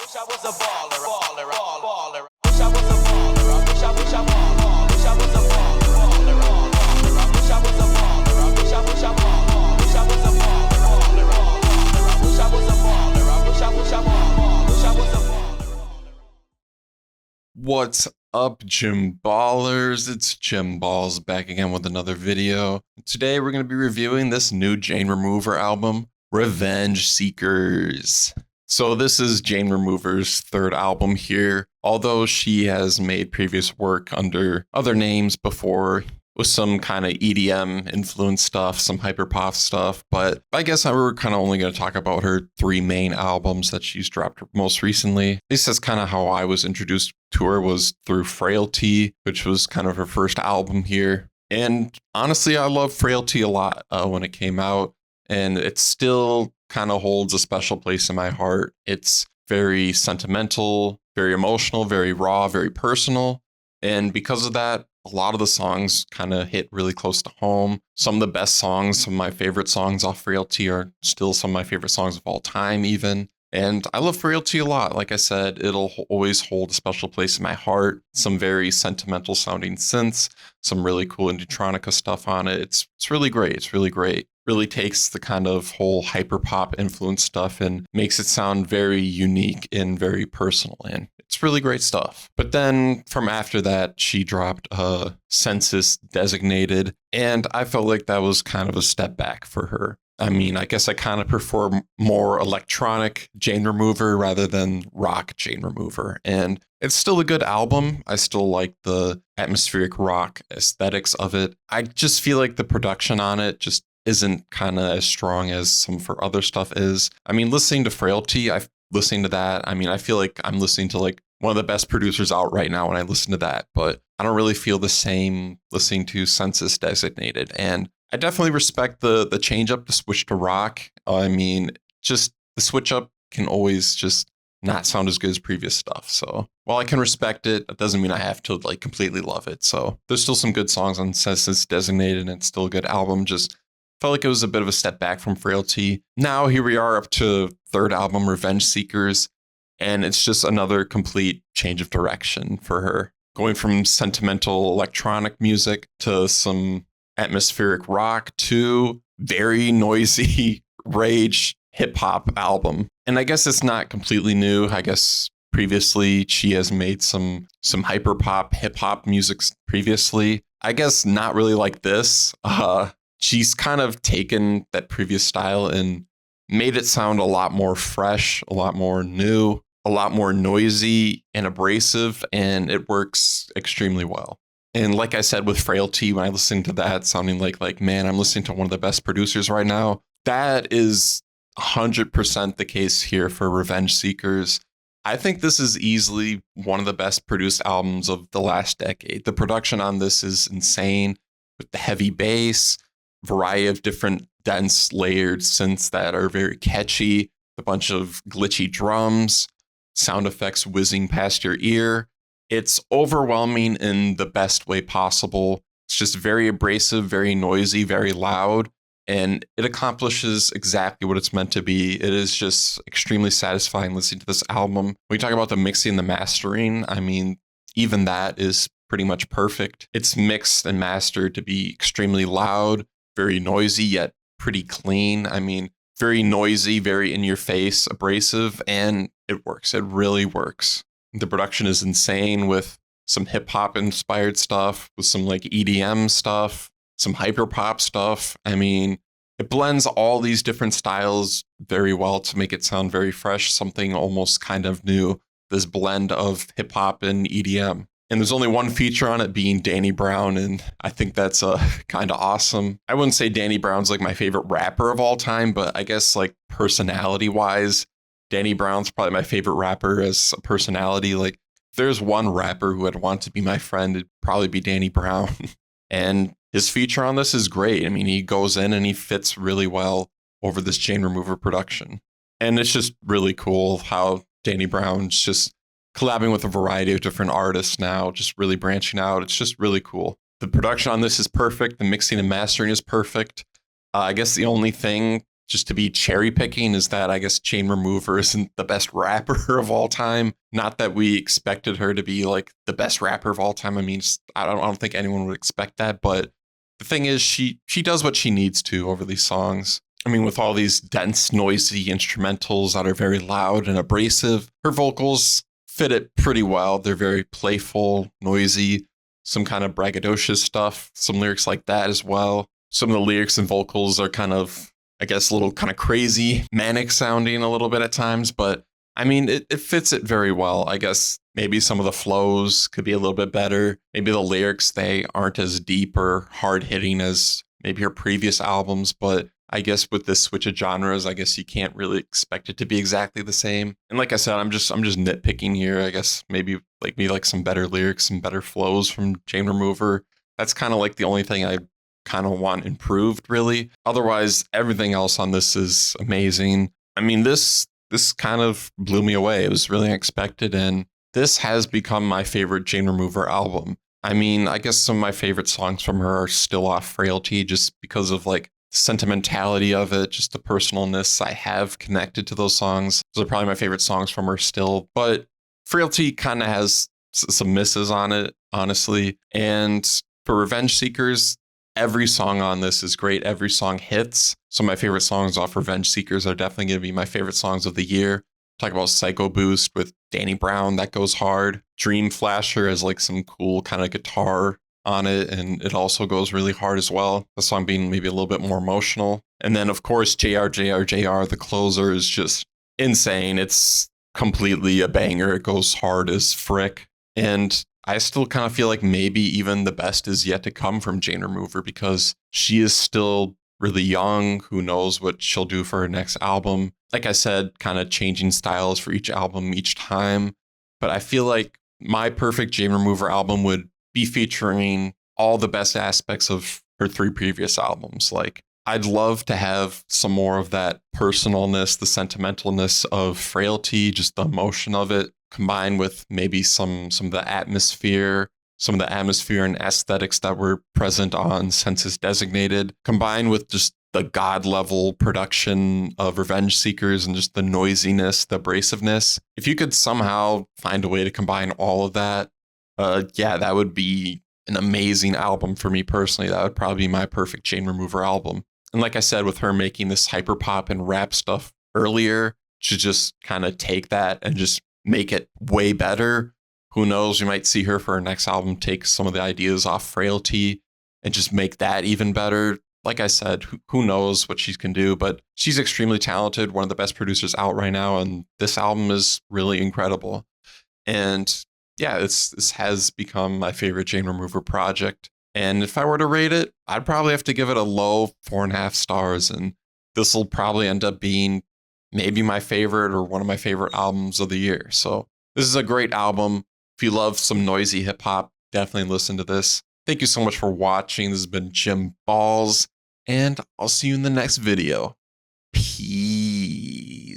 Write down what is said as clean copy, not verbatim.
wish I was a baller, baller, baller. Wish I was a baller. I wish I was a baller. Wish I was a baller, baller, baller. I wish I was a baller. I wish I was a baller. Wish I was a baller, baller, baller. I wish I was a baller. I wish I was a baller. Wish I was a baller. What's up, JimBallzzz? It's JimBallzzz back again with another video. Today we're going to be reviewing this new Jane Remover album, Revengeseekerz. So this is Jane Remover's third album here, although she has made previous work under other names before with some kind of EDM influence stuff, some hyperpop stuff, but I guess we're kind of only going to talk about her three main albums that she's dropped most recently. At least that's kind of how I was introduced to her, was through Fraility, which was kind of her first album here. And honestly, I love Fraility a lot when it came out, and it still kind of holds a special place in my heart. It's very sentimental, very emotional, very raw, very personal. And because of that, a lot of the songs kind of hit really close to home. Some of the best songs, some of my favorite songs off Frailty are still some of my favorite songs of all time even. And I love Frailty a lot. Like I said, it'll always hold a special place in my heart. Some very sentimental sounding synths, some really cool indietronica stuff on it. It's really great. It's really great. Really takes the kind of whole hyperpop influence stuff and makes it sound very unique and very personal. And it's really great stuff. But then from after that, she dropped Census Designated. And I felt like that was kind of a step back for her. I mean, I guess I kind of prefer more electronic Jane Remover rather than rock Jane Remover. And it's still a good album. I still like the atmospheric rock aesthetics of it. I just feel like the production on it just isn't kind of as strong as some of her other stuff is. I mean, listening to Frailty, I've listened to that. I mean, I feel like I'm listening to like one of the best producers out right now when I listen to that, but I don't really feel the same listening to Census Designated. And I definitely respect the change up to switch to rock. I mean, just the switch up can always just not sound as good as previous stuff. So while I can respect it, that doesn't mean I have to like completely love it. So there's still some good songs on Census Designated, and it's still a good album. Just felt like it was a bit of a step back from Frailty. Now here we are up to third album, Revengeseekerz, and it's just another complete change of direction for her. Going from sentimental electronic music to some atmospheric rock to very noisy rage hip hop album. And I guess it's not completely new. I guess previously she has made some hyperpop hip hop music previously. I guess not really like this. She's kind of taken that previous style and made it sound a lot more fresh, a lot more new, a lot more noisy and abrasive, and it works extremely well. And like I said with Frailty, when I listened to that sounding like, man, I'm listening to one of the best producers right now, that is 100% the case here for Revengeseekerz. I think this is easily one of the best produced albums of the last decade. The production on this is insane with the heavy bass, variety of different dense layered synths that are very catchy, a bunch of glitchy drums, sound effects whizzing past your ear. It's overwhelming in the best way possible. It's just very abrasive, very noisy, very loud, and it accomplishes exactly what it's meant to be. It is just extremely satisfying listening to this album. When we talk about the mixing and the mastering, I mean, even that is pretty much perfect. It's mixed and mastered to be extremely loud, very noisy, yet pretty clean. I mean, very noisy, very in your face, abrasive, and it works. It really works. The production is insane with some hip hop inspired stuff, with some like EDM stuff, some hyperpop stuff. I mean, it blends all these different styles very well to make it sound very fresh, something almost kind of new, this blend of hip hop and EDM. And there's only one feature on it being Danny Brown, and I think that's kind of awesome. I wouldn't say Danny Brown's like my favorite rapper of all time, but I guess like personality wise, Danny Brown's probably my favorite rapper as a personality. Like, if there's one rapper who I'd want to be my friend, it'd probably be Danny Brown. And his feature on this is great. I mean, he goes in and he fits really well over this Jane Remover production. And it's just really cool how Danny Brown's just collabing with a variety of different artists now, just really branching out. It's just really cool. The production on this is perfect. The mixing and mastering is perfect. I guess the only thing just to be cherry picking is that I guess Jane Remover isn't the best rapper of all time. Not that we expected her to be like the best rapper of all time. I mean, I don't think anyone would expect that. But the thing is, she does what she needs to over these songs. I mean, with all these dense, noisy instrumentals that are very loud and abrasive, her vocals fit it pretty well. They're very playful, noisy, some kind of braggadocious stuff, some lyrics like that as well. Some of the lyrics and vocals are kind of, I guess, a little kind of crazy, manic sounding a little bit at times, but I mean, it fits it very well. I guess maybe some of the flows could be a little bit better. Maybe the lyrics, they aren't as deep or hard hitting as maybe her previous albums, but I guess with this switch of genres, I guess you can't really expect it to be exactly the same. And like I said, I'm just nitpicking here. I guess maybe like some better lyrics and better flows from Jane Remover. That's kind of like the only thing I kind of want improved, really. Otherwise, everything else on this is amazing. I mean, this kind of blew me away. It was really unexpected, and this has become my favorite Jane Remover album. I mean, I guess some of my favorite songs from her are still off Frailty, just because of like sentimentality of it, just the personalness I have connected to those songs. Those are probably my favorite songs from her still, but Frailty kind of has some misses on it, honestly. And for Revengeseekerz, every song on this is great. Every song hits. Some of my favorite songs off Revengeseekerz are definitely going to be my favorite songs of the year. Talk about Psychoboost with Danny Brown, that goes hard. Dreamflasher has like some cool kind of guitar on it, and it also goes really hard as well. The song being maybe a little bit more emotional. And then, of course, JRJRJR, the closer, is just insane. It's completely a banger. It goes hard as frick. And I still kind of feel like maybe even the best is yet to come from Jane Remover, because she is still really young. Who knows what she'll do for her next album? Like I said, kind of changing styles for each album each time. But I feel like my perfect Jane Remover album would be featuring all the best aspects of her 3 previous albums. Like, I'd love to have some more of that personalness, the sentimentalness of Frailty, just the emotion of it, combined with maybe some of the atmosphere, and aesthetics that were present on Census Designated, combined with just the god level production of Revengeseekerz and just the noisiness, the abrasiveness. If you could somehow find a way to combine all of that, that would be an amazing album for me personally. That would probably be my perfect Jane Remover album. And like I said, with her making this hyperpop and rap stuff earlier, to just kind of take that and just make it way better. Who knows? We might see her for her next album take some of the ideas off Frailty and just make that even better. Like I said, who knows what she can do, but she's extremely talented, one of the best producers out right now, and this album is really incredible. And yeah, this has become my favorite Jane Remover project. And if I were to rate it, I'd probably have to give it a low 4.5 stars. And this will probably end up being maybe my favorite or one of my favorite albums of the year. So this is a great album. If you love some noisy hip hop, definitely listen to this. Thank you so much for watching. This has been JimBallzzz, and I'll see you in the next video. Peace.